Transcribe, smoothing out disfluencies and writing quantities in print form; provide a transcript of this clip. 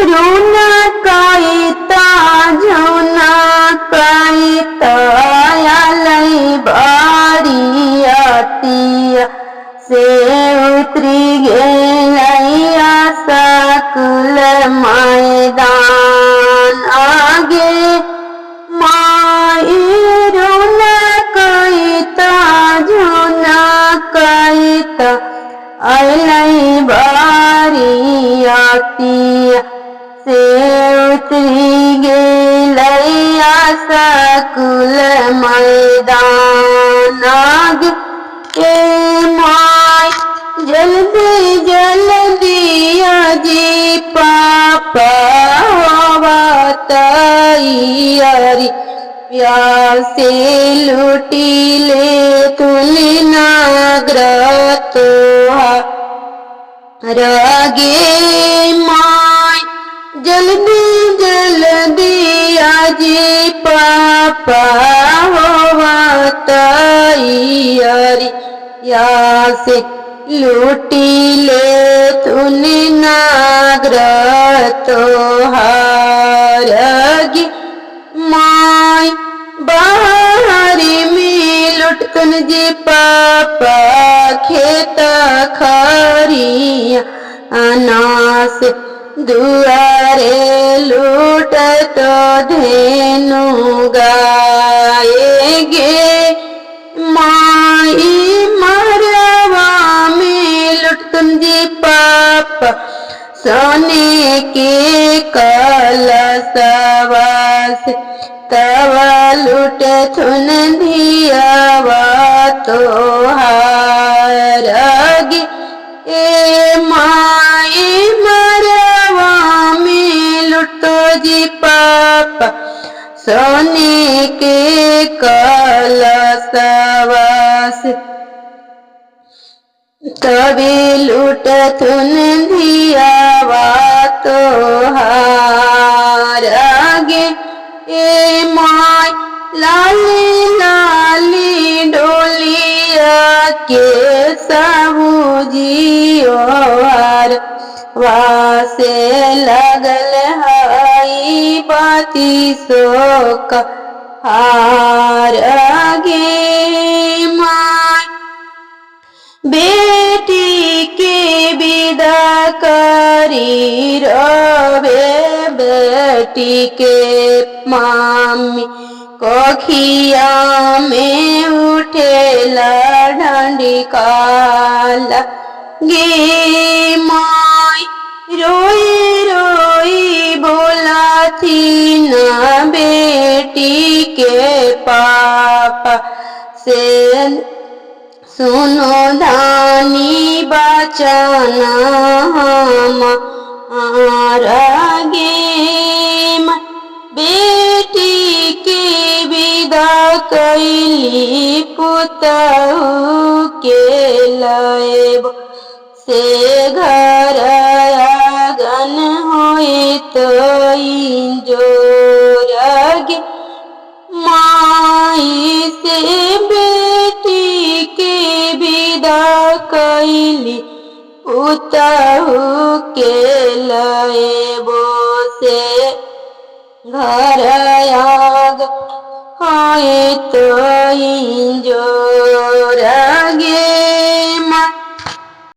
रूना कायता झौना कायता आलई बारियातिया से उतरी गेलैया सकल मैदान आगे माई रूना कायता झौना कायता आलई बारियातिया से उतरी गेलैया सकल मैदान आगे ए माई जल्दी जल्दी आजी पापा तैयारी प्यासे लुटी ले तुली नाग्रत रगे माई जल्दी जल्दी आजी पापा तैयारी या से लूटी ले तुली नाग्रत हारगी माई बाहरी में लुट तुन जी पापा खेत खरिया अनास दुआरे लूट तो धेनु गाएगे माई मरवा में लुट तुम जी पापा सोने के कलशवास तब लुट थुन धियावा तो हारगी ए माई मरवा में लुटो जी पापा सोने के कलशवास तभी लूट थुन धियावा तो हारगे ए माई लाली लाली डोलिया के सबूजियो हार वासे लगल हई बाती शोक हारगे माई बेटी के विदा करी रवे बेटी के मामी कोखिया में उठेला ढंडिकाला गे माई रोई रोई बोला थी ना बेटी के पापा से सुनो धानी बचना हमारे बेटी के विदा कैली पुतहु के लैब से घर आंगन होए तो जोरगे माई से बेटी के विदा कैली पुतहु के लैबो से घर आग होए तो जोर